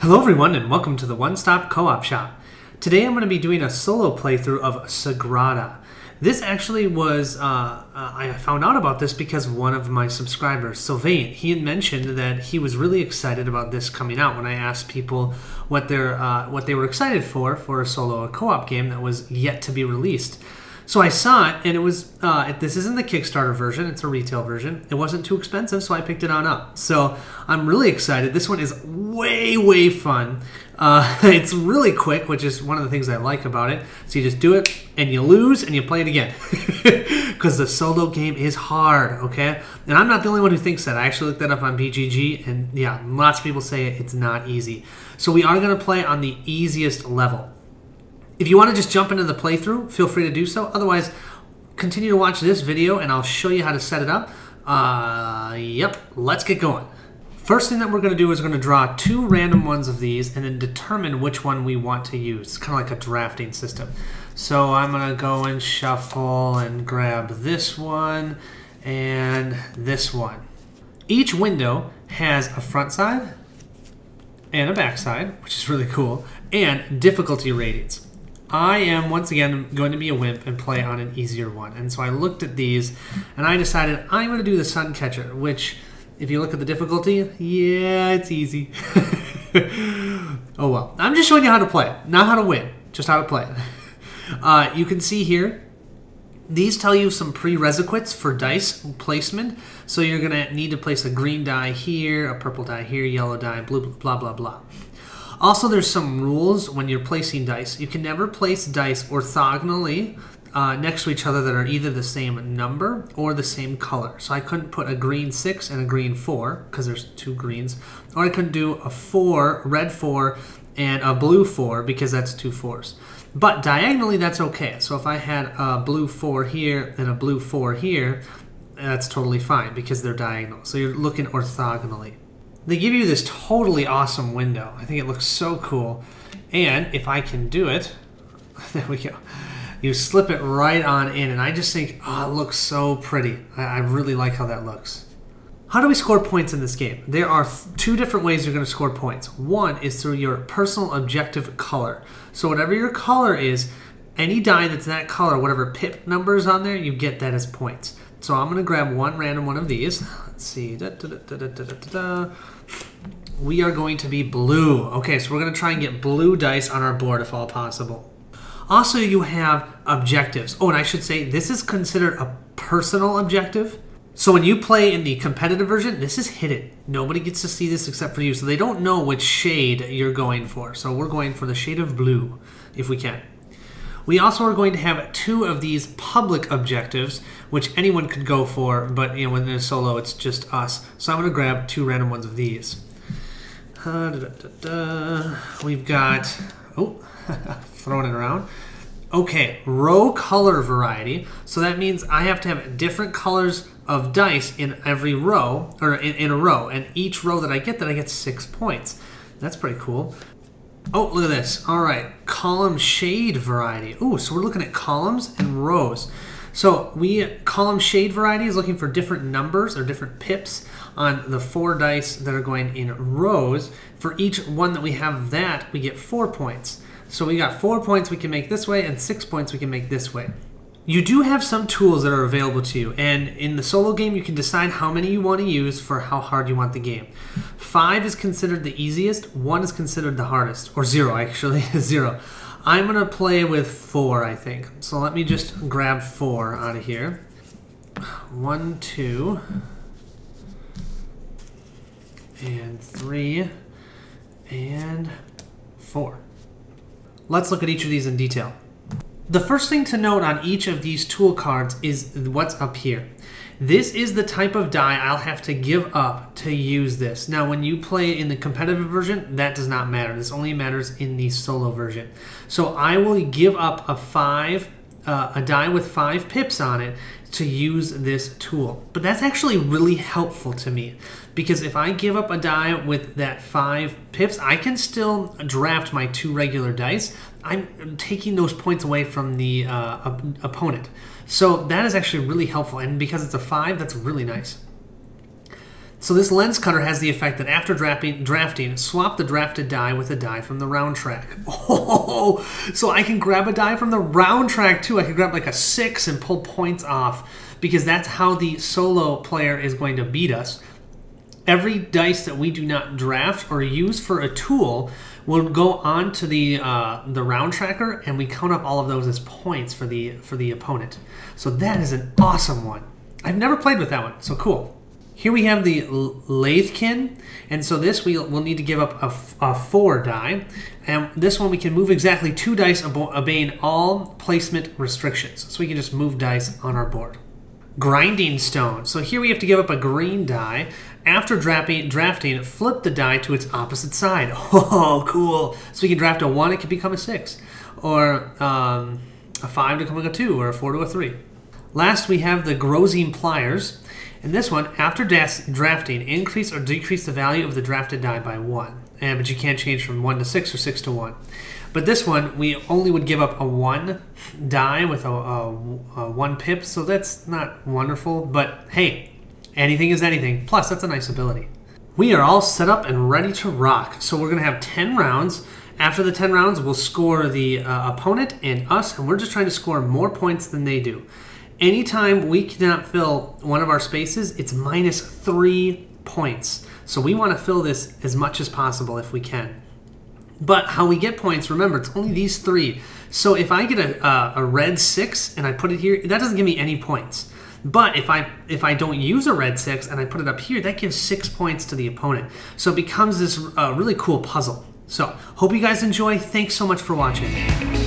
Hello everyone and welcome to the One Stop Co-op Shop. Today I'm going to be doing a solo playthrough of Sagrada. This actually was, I found out about this because one of my subscribers, Sylvain, he had mentioned that he was really excited about this coming out when I asked people what they were excited for a solo co-op game that was yet to be released. So I saw it, and it was, this isn't the Kickstarter version, it's a retail version. It wasn't too expensive, so I picked it on up. So I'm really excited. This one is way fun. It's really quick, which is one of the things I like about it. So you just do it, and you lose, and you play it again. Because the solo game is hard, okay? And I'm not the only one who thinks that. I actually looked that up on BGG, and yeah, lots of people say it's not easy. So we are going to play on the easiest level. If you want to just jump into the playthrough, feel free to do so. Otherwise, continue to watch this video and I'll show you how to set it up. Yep, let's get going. First thing that we're going to do is we're going to draw two random ones of these and then determine which one we want to use. It's kind of like a drafting system. So I'm going to go and shuffle and grab this one and this one. Each window has a front side and a back side, which is really cool, and difficulty ratings. I am, once again, going to be a wimp and play on an easier one. And so I looked at these, and I decided I'm going to do the Sun Catcher, which, if you look at the difficulty, yeah, it's easy. Oh well. I'm just showing you how to play it, not how to win, just how to play it. You can see here, these tell you some prerequisites for dice placement. So you're going to need to place a green die here, a purple die here, yellow die, blue, blah, blah, blah. Also, there's some rules when you're placing dice. You can never place dice orthogonally next to each other that are either the same number or the same color. So I couldn't put a green 6 and a green 4 because there's two greens. Or I couldn't do a red 4 and a blue 4 because that's two 4s. But diagonally, that's okay. So if I had a blue 4 here and a blue 4 here, that's totally fine because they're diagonal. So you're looking orthogonally. They give you this totally awesome window. I think it looks so cool. And if I can do it, there we go. You slip it right on in, and I just think, oh, it looks so pretty. I really like how that looks. How do we score points in this game? There are two different ways you're going to score points. One is through your personal objective color. So whatever your color is, any die that's that color, whatever pip number is on there, you get that as points. So I'm going to grab one random one of these. Let's see. We are going to be blue. Okay, so we're going to try and get blue dice on our board if all possible. Also, you have objectives. Oh, and I should say, this is considered a personal objective. So when you play in the competitive version, this is hidden. Nobody gets to see this except for you. So they don't know which shade you're going for. So we're going for the shade of blue, if we can. We also are going to have two of these public objectives, which anyone could go for, but you know, when it's solo, it's just us. So I'm going to grab two random ones of these. We've got, oh, throwing it around. Okay, row color variety. So that means I have to have different colors of dice in every row, or in a row, and each row that I get 6 points. That's pretty cool. Oh, look at this. All right, column shade variety. Ooh, so we're looking at columns and rows. So column shade variety is looking for different numbers or different pips on the 4 dice that are going in rows. For each one that we have that, we get 4 points. So we got 4 points we can make this way and 6 points we can make this way. You do have some tools that are available to you, and in the solo game you can decide how many you want to use for how hard you want the game. 5 is considered the easiest, 1 is considered the hardest, or 0 actually, 0. I'm going to play with 4, I think. So let me just grab 4 out of here. 1, 2, and 3, and 4. Let's look at each of these in detail. The first thing to note on each of these tool cards is what's up here. This is the type of die I'll have to give up to use this. Now, when you play in the competitive version, that does not matter. This only matters in the solo version. So I will give up a die with 5 pips on it to use this tool. But that's actually really helpful to me, because if I give up a die with that 5 pips, I can still draft my 2 regular dice. I'm taking those points away from the opponent. So that is actually really helpful, and because it's a 5, that's really nice. So this lens cutter has the effect that after drafting, swap the drafted die with a die from the round track. Oh, so I can grab a die from the round track too. I can grab like a 6 and pull points off, because that's how the solo player is going to beat us. Every dice that we do not draft or use for a tool will go on to the round tracker, and we count up all of those as points for the opponent. So that is an awesome one. I've never played with that one, so cool. Here we have the Lathekin, and so this we'll need to give up a 4 die, and this one we can move exactly 2 dice obeying all placement restrictions. So we can just move dice on our board. Grinding Stone. So here we have to give up a green die. After drafting, flip the die to its opposite side. Oh, cool. So we can draft a 1, it can become a 6, or a 5 to become a 2, or a 4 to a 3. Last we have the Grozing Pliers. In this one, after drafting, increase or decrease the value of the drafted die by 1. But you can't change from 1 to 6 or 6 to 1. But this one, we only would give up a 1 die with a 1 pip, so that's not wonderful. But hey, anything is anything. Plus, that's a nice ability. We are all set up and ready to rock. So we're going to have 10 rounds. After the 10 rounds, we'll score the opponent and us, and we're just trying to score more points than they do. Anytime we cannot fill one of our spaces, it's minus 3 points. So we want to fill this as much as possible if we can. But how we get points, remember, it's only these 3. So if I get a red 6 and I put it here, that doesn't give me any points. But if I don't use a red 6 and I put it up here, that gives 6 points to the opponent. So it becomes this really cool puzzle. So hope you guys enjoy. Thanks so much for watching.